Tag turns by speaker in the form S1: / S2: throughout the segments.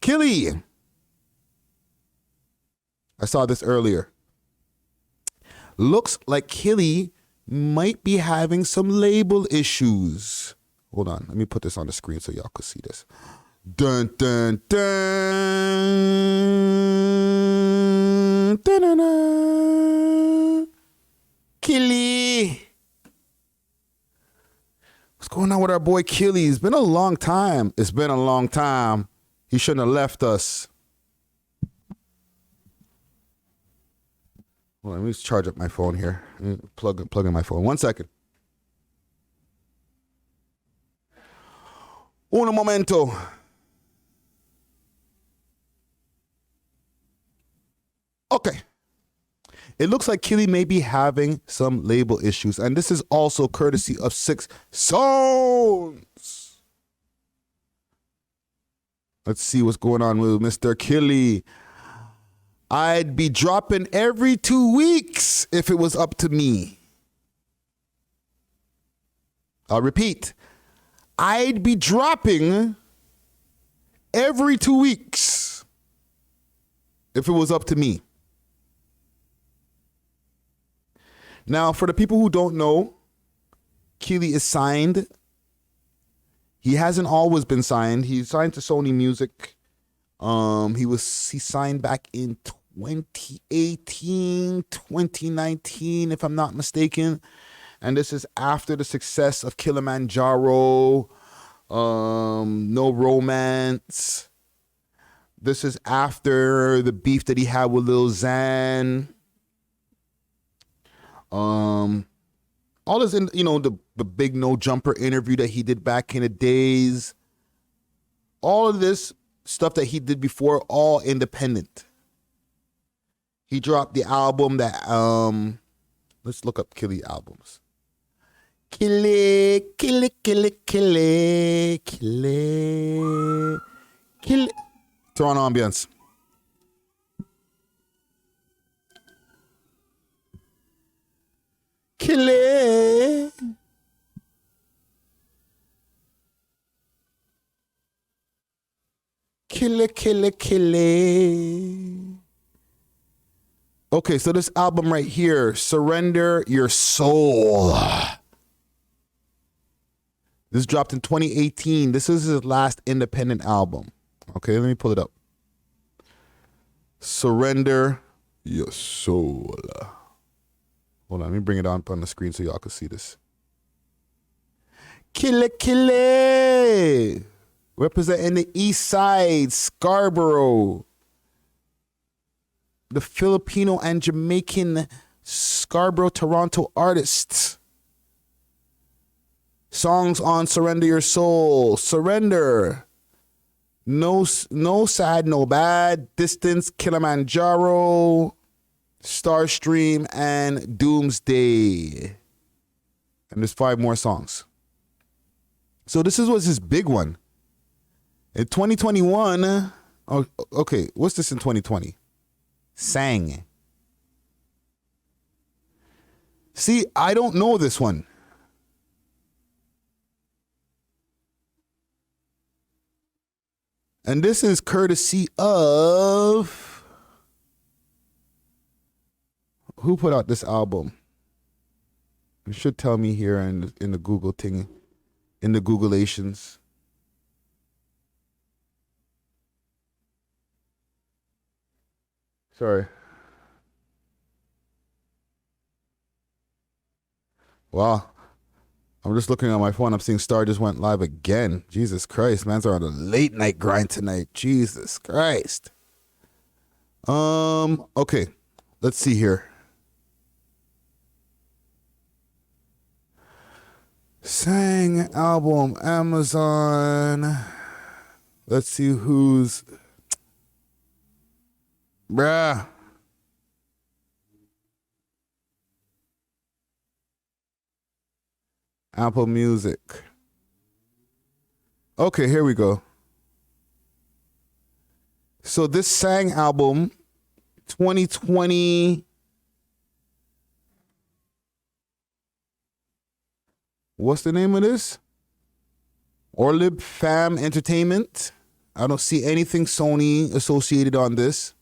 S1: Killy. I saw this earlier. Looks like Killy might be having some label issues. Hold on. Let me put this on the screen so y'all can see this. Dun, dun, dun. Dun, dun, dun. Killy. What's going on with our boy Killy? It's been a long time. It's been a long time. He shouldn't have left us. Well, let me just charge up my phone here. Plug in my phone. 1 second. Uno momento. Okay. It looks like Killy may be having some label issues, and this is also courtesy of 6 Sounds. Let's see what's going on with Mr. Killy. I'd be dropping every 2 weeks if it was up to me. I'll repeat. I'd be dropping every 2 weeks if it was up to me. Now, for the people who don't know, Killy is signed. He hasn't always been signed. He signed to Sony Music. He signed back in 2018, 2019, if I'm not mistaken. And this is after the success of Kilimanjaro, No Romance. This is after the beef that he had with Lil Xan. All this in, the big No Jumper interview that he did back in the days. All of this stuff that he did before, all independent. He dropped the album that, let's look up Killy albums. Killy, Killy, Killy, Killy, Killy, Killy. Toronto ambience. Killy. Killy, Killy, Killy. Okay, so this album right here, Surrender Your Soul. This dropped in 2018. This is his last independent album. Okay, let me pull it up. Surrender Your Soul. Hold on, let me bring it on the screen so y'all can see this. Killy, Killy. Representing the East Side, Scarborough. The Filipino and Jamaican Scarborough, Toronto artists. Songs on Surrender Your Soul. Surrender. No Sad, No Bad. Distance, Kilimanjaro. Starstream, and Doomsday. And there's 5 more songs. So this was his big one. In 2021, okay, what's this in 2020? Sang. See, I don't know this one. And this is courtesy of... Who put out this album? You should tell me here in the Google thing, in the Googleations. Sorry. Wow. I'm just looking on my phone. I'm seeing Star just went live again. Jesus Christ, man's on a late night grind tonight. Jesus Christ. Okay. Let's see here. Sang album, Amazon. Let's see who's... Bruh. Apple Music. Okay, here we go. So this Sang album, 2020... What's the name of this? Orlib Fam Entertainment. I don't see anything Sony associated on this.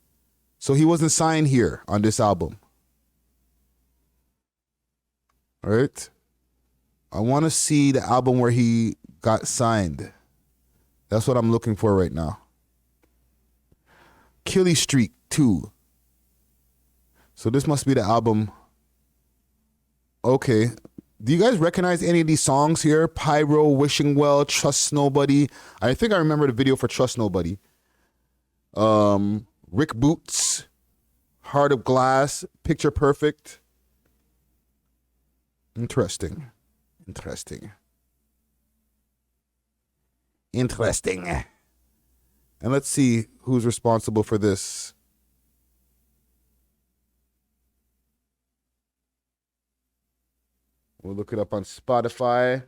S1: So he wasn't signed here on this album. All right. I want to see the album where he got signed. That's what I'm looking for right now. Killy Streak 2. So this must be the album. Okay. Do you guys recognize any of these songs here? Pyro, Wishing Well, Trust Nobody. I think I remember the video for Trust Nobody. Rick Boots, Heart of Glass, Picture Perfect. Interesting. And let's see who's responsible for this. We'll look it up on Spotify.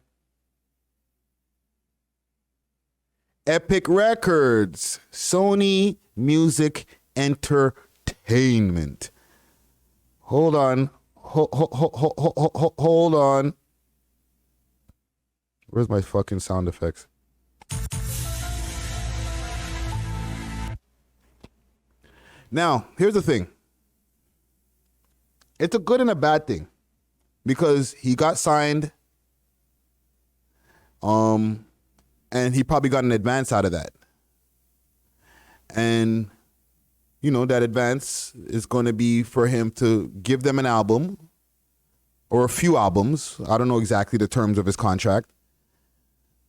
S1: Epic Records, Sony Music Entertainment. Hold on. Hold on. Where's my fucking sound effects? Now, here's the thing. It's a good and a bad thing because he got signed, and he probably got an advance out of that. And, you know, that advance is going to be for him to give them an album or a few albums. I don't know exactly the terms of his contract.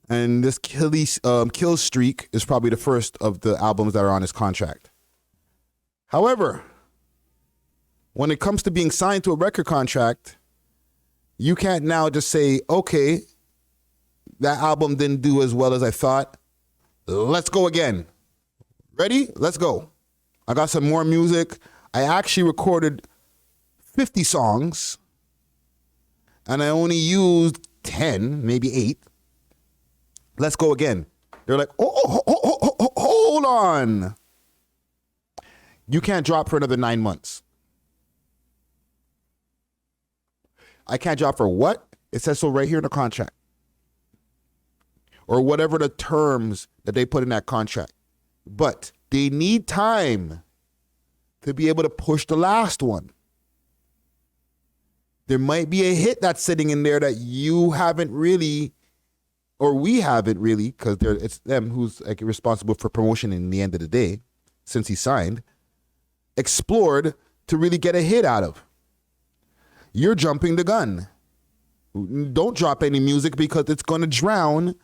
S1: And this Kill Streak is probably the first of the albums that are on his contract. However, when it comes to being signed to a record contract, you can't now just say, okay, that album didn't do as well as I thought. Let's go again. Ready? Let's go. I got some more music. I actually recorded 50 songs and I only used 10, maybe 8. Let's go again. They're like, hold on. You can't drop for another 9 months. I can't drop for what? It says so right here in the contract. Or whatever the terms that they put in that contract. But they need time to be able to push the last one. There might be a hit that's sitting in there that you haven't really, or we haven't really, because it's them who's like responsible for promotion in the end of the day, since he signed, explored to really get a hit out of. You're jumping the gun. Don't drop any music because it's going to drown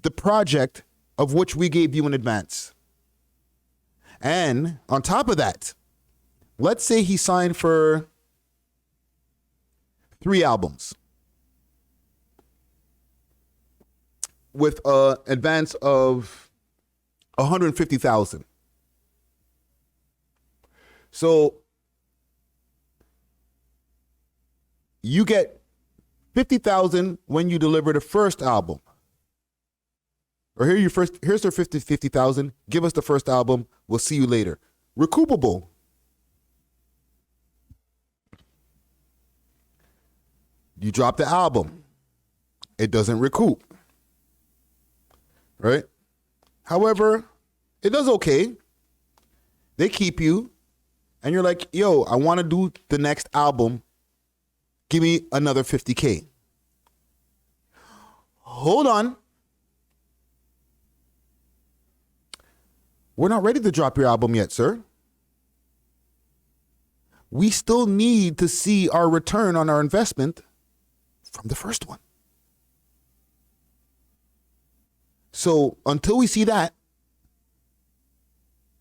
S1: the project of which we gave you in advance. And on top of that, let's say he signed for 3 albums with an advance of $150,000. So you get $50,000 when you deliver the first album. Or here's their $50,000. Give us the first album. We'll see you later. Recoupable. You drop the album. It doesn't recoup. Right? However, it does okay. They keep you. And you're like, yo, I want to do the next album. Give me another $50K. Hold on. We're not ready to drop your album yet, sir. We still need to see our return on our investment from the first one. So until we see that,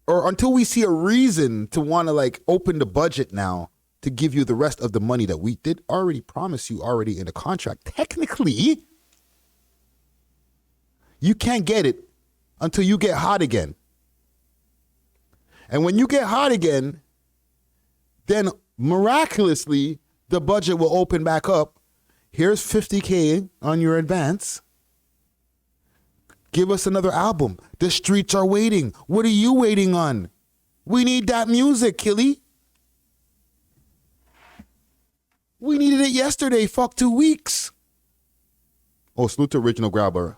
S1: or until we see a reason to want to like open the budget now to give you the rest of the money that we did already promise you already in the contract, technically, you can't get it until you get hot again. And when you get hot again, then miraculously, the budget will open back up. Here's $50K on your advance. Give us another album. The streets are waiting. What are you waiting on? We need that music, Killy. We needed it yesterday. Fuck 2 weeks. Oh, salute to Original Grabber.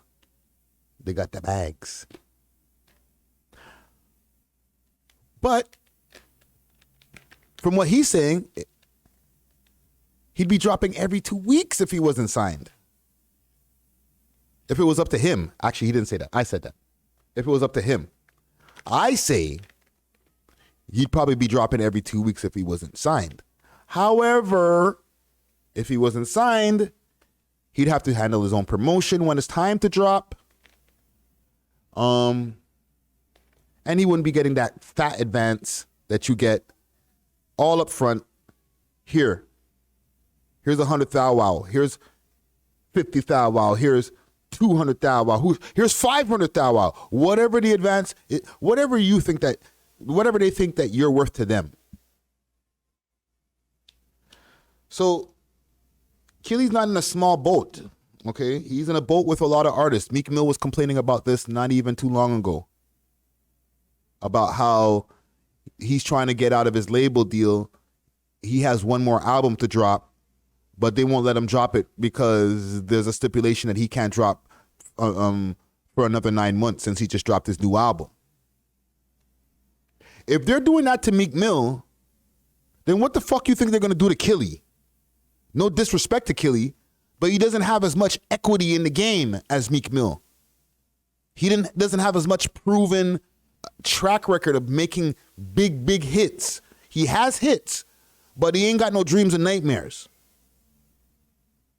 S1: They got the bags. But from what he's saying, he'd be dropping every 2 weeks if he wasn't signed. If it was up to him. Actually, he didn't say that. I said that. If it was up to him. I say he'd probably be dropping every 2 weeks if he wasn't signed. However, if he wasn't signed, he'd have to handle his own promotion when it's time to drop. And he wouldn't be getting that fat advance that you get all up front. Here's 100 thou wow. Here's 50 thou wow. Here's 200 thou wow. Here's 500 thou wow. Whatever the advance, whatever they think that you're worth to them. So Killy's not in a small boat, okay? He's in a boat with a lot of artists. Meek Mill was complaining about this not even too long ago, about how he's trying to get out of his label deal. He has one more album to drop, but they won't let him drop it because there's a stipulation that he can't drop for another 9 months since he just dropped his new album. If they're doing that to Meek Mill, then what the fuck you think they're going to do to Killy? No disrespect to Killy, but he doesn't have as much equity in the game as Meek Mill. He doesn't have as much proven track record of making big hits. He has hits, but he ain't got no dreams and nightmares.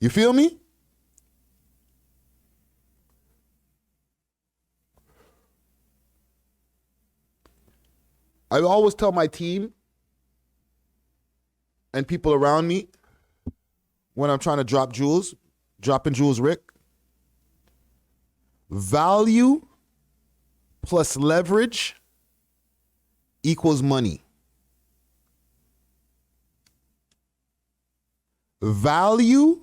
S1: You feel me? I always tell my team and people around me when I'm trying to drop jewels, dropping jewels, Rick, value plus leverage equals money. Value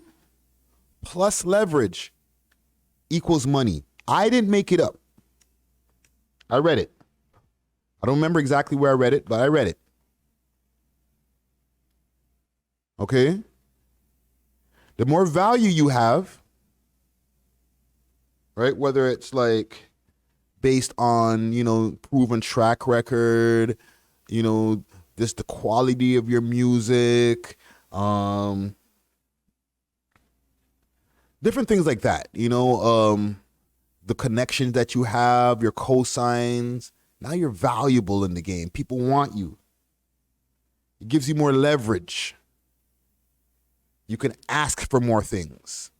S1: plus leverage equals money. I didn't make it up. I read it. I don't remember exactly where I read it, but I read it. Okay? The more value you have, right? Whether it's like based on, proven track record, just the quality of your music, different things like that, the connections that you have, your cosigns. Now you're valuable in the game. People want you. It gives you more leverage. You can ask for more things.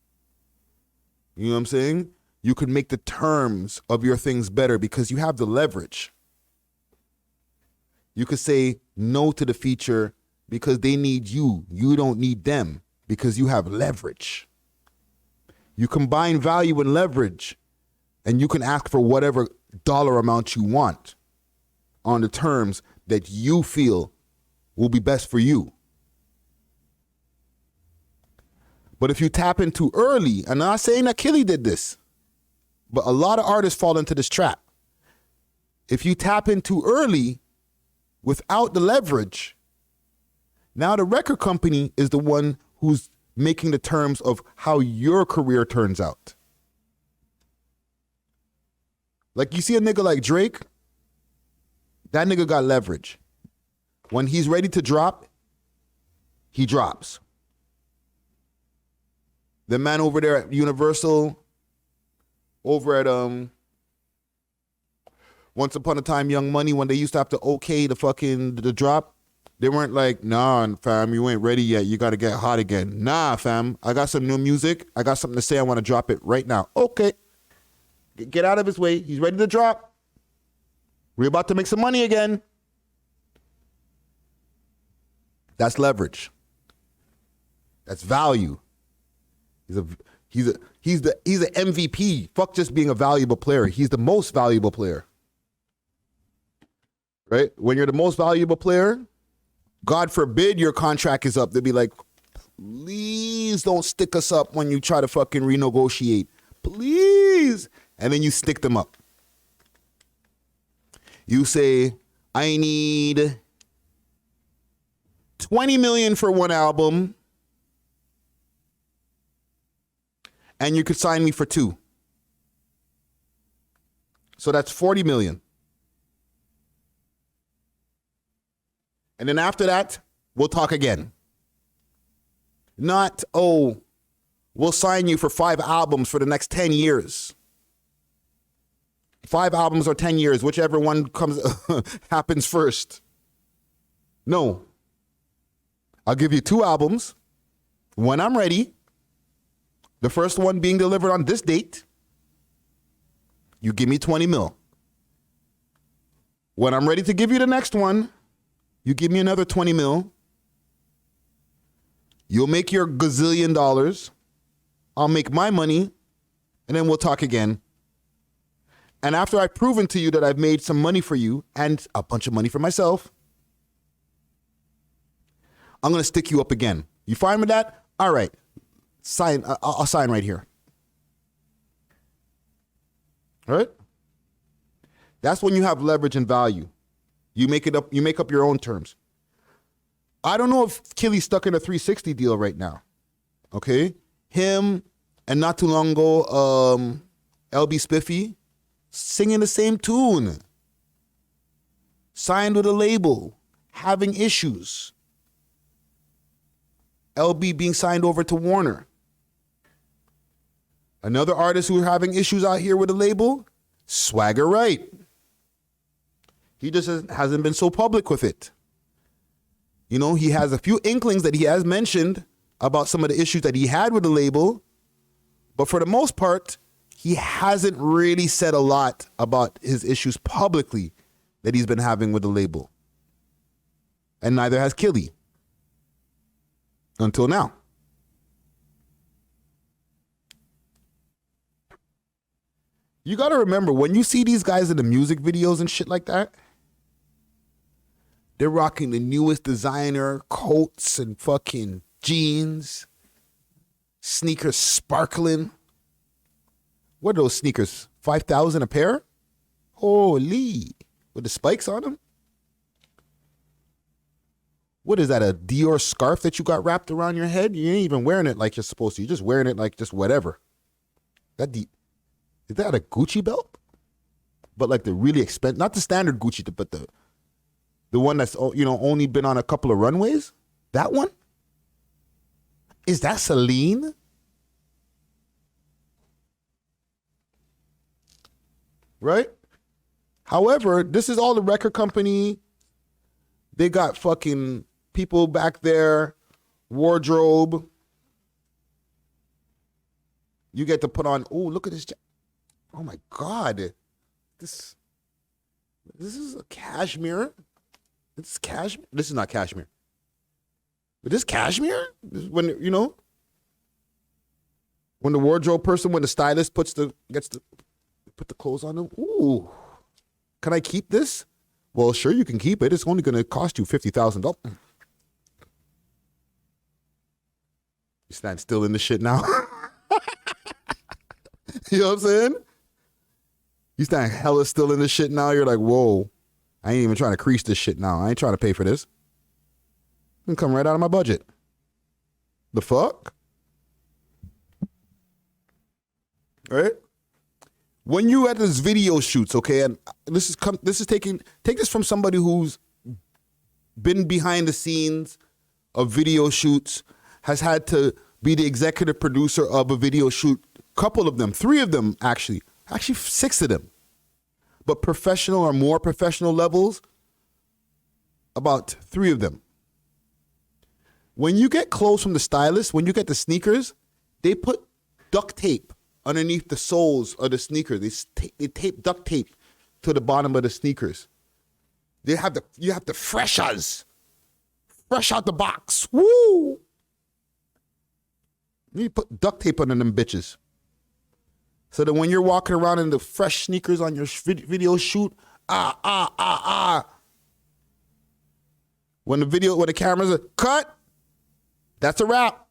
S1: You know what I'm saying? You can make the terms of your things better because you have the leverage. You could say no to the feature because they need you. You don't need them because you have leverage. You combine value and leverage, and you can ask for whatever dollar amount you want on the terms that you feel will be best for you. But if you tap in too early, and I'm not saying that Killy did this, but a lot of artists fall into this trap. If you tap in too early without the leverage, now the record company is the one who's making the terms of how your career turns out. Like you see a nigga like Drake, that nigga got leverage. When he's ready to drop, he drops. The man over there at Universal, over at Once Upon a Time Young Money, when they used to have to okay the drop, they weren't like, nah, fam, you ain't ready yet. You got to get hot again. Nah, fam, I got some new music. I got something to say. I want to drop it right now. Okay. Get out of his way. He's ready to drop. We're about to make some money again. That's leverage. That's value. He's the MVP. Fuck just being a valuable player. He's the most valuable player. Right? When you're the most valuable player, God forbid your contract is up. They'll be like, please don't stick us up when you try to fucking renegotiate. Please. And then you stick them up. You say, I need 20 million for one album, and you could sign me for 2. So that's 40 million. And then after that, we'll talk again. Not, oh, we'll sign you for 5 albums for the next 10 years. 5 albums or 10 years, whichever one comes happens first. No. I'll give you 2 albums when I'm ready. The first one being delivered on this date. You give me 20 mil. When I'm ready to give you the next one, you give me another 20 mil. You'll make your gazillion dollars. I'll make my money. And then we'll talk again. And after I've proven to you that I've made some money for you and a bunch of money for myself, I'm going to stick you up again. You fine with that? All right. Sign. I'll sign right here. All right? That's when you have leverage and value. You make it up. You make up your own terms. I don't know if Killy's stuck in a 360 deal right now. Okay? Him and not too long ago, LB Spiffy singing the same tune. Signed with a label. Having issues. LB being signed over to Warner. Another artist who's having issues out here with a label, Swagger Wright. He just hasn't been so public with it. You know, he has a few inklings that he has mentioned about some of the issues that he had with the label. But for the most part, he hasn't really said a lot about his issues publicly that he's been having with the label. And neither has Killy. Until now. You got to remember, when you see these guys in the music videos and shit like that, they're rocking the newest designer coats and fucking jeans, sneakers sparkling. What are those sneakers? 5,000 a pair? Holy. With the spikes on them? What is that, a Dior scarf that you got wrapped around your head? You ain't even wearing it like you're supposed to. You're just wearing it like just whatever. Is that a Gucci belt? But like the really expensive, not the standard Gucci, but the one that's, you know, only been on a couple of runways? That one? Is that Celine? Right? However, this is all the record company. They got fucking people back there, wardrobe. You get to put on, oh, look at this. Oh my God. This is a cashmere. This is cashmere. This is not cashmere. But this cashmere? This is when, you know, when the wardrobe person, when the stylist put the clothes on them. Ooh. Can I keep this? Well, sure, you can keep it. It's only going to cost you $50,000. You stand still in the shit now. You know what I'm saying? You stand hella still in this shit now. You're like, whoa, I ain't even trying to crease this shit now. I ain't trying to pay for this. It can come right out of my budget. The fuck? All right? When you at this video shoots, okay, and take this from somebody who's been behind the scenes of video shoots, has had to be the executive producer of a video shoot, couple of them, 3 of them actually 6 of them, but professional or more professional levels, about 3 of them. When you get clothes from the stylist, when you get the sneakers, they put duct tape underneath the soles of the sneaker. They tape duct tape to the bottom of the sneakers. You have the freshers. Fresh out the box. Woo! You put duct tape under them bitches. So that when you're walking around in the fresh sneakers on your video shoot, when the cameras are cut, that's a wrap.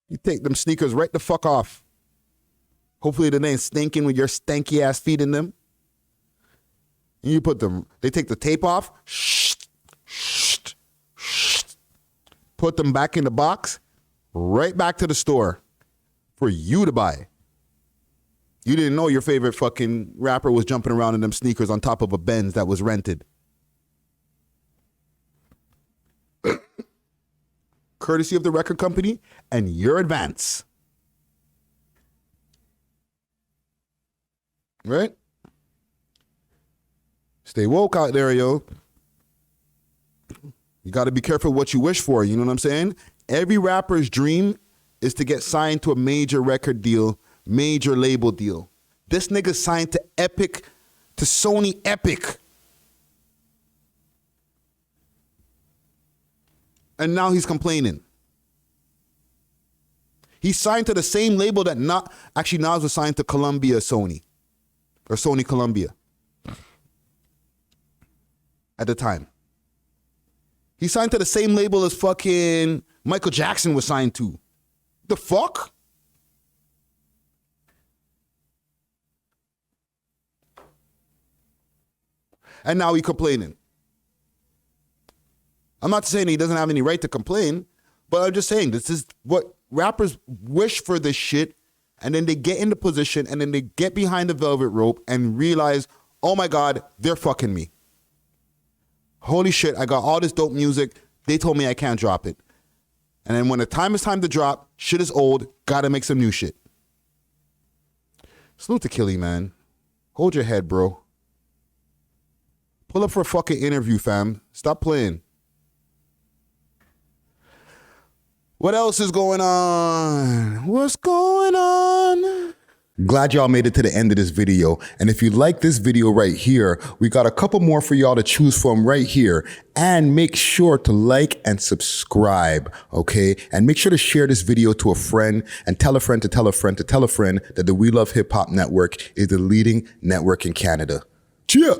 S1: You take them sneakers right the fuck off. Hopefully they ain't stinking with your stanky ass feet in them. And you they take the tape off, put them back in the box, right back to the store for you to buy. You didn't know your favorite fucking rapper was jumping around in them sneakers on top of a Benz that was rented. courtesy of the record company, and your advance. Right? Stay woke out there, yo. You got to be careful what you wish for. You know what I'm saying? Every rapper's dream is to get signed to a major record deal, major label deal. This nigga signed to Epic, to Sony Epic. And now he's complaining. He signed to the same label that Nas was signed to Columbia Sony. Or Sony Columbia. At the time. He signed to the same label as fucking Michael Jackson was signed to. The fuck? And now he complaining. I'm not saying he doesn't have any right to complain, but I'm just saying this is what rappers wish for this shit, and then they get in the position and then they get behind the velvet rope and realize, oh my God, they're fucking me. Holy shit, I got all this dope music. They told me I can't drop it. And then when the time is time to drop, shit is old, gotta make some new shit. Salute to Killy, man. Hold your head, bro. Pull up for a fucking interview, fam. Stop playing. What else is going on? What's going on? Glad y'all made it to the end of this video. And if you like this video right here, we got a couple more for y'all to choose from right here. And make sure to like and subscribe, okay? And make sure to share this video to a friend and tell a friend to tell a friend to tell a friend that the We Love Hip Hop Network is the leading network in Canada. Cheer!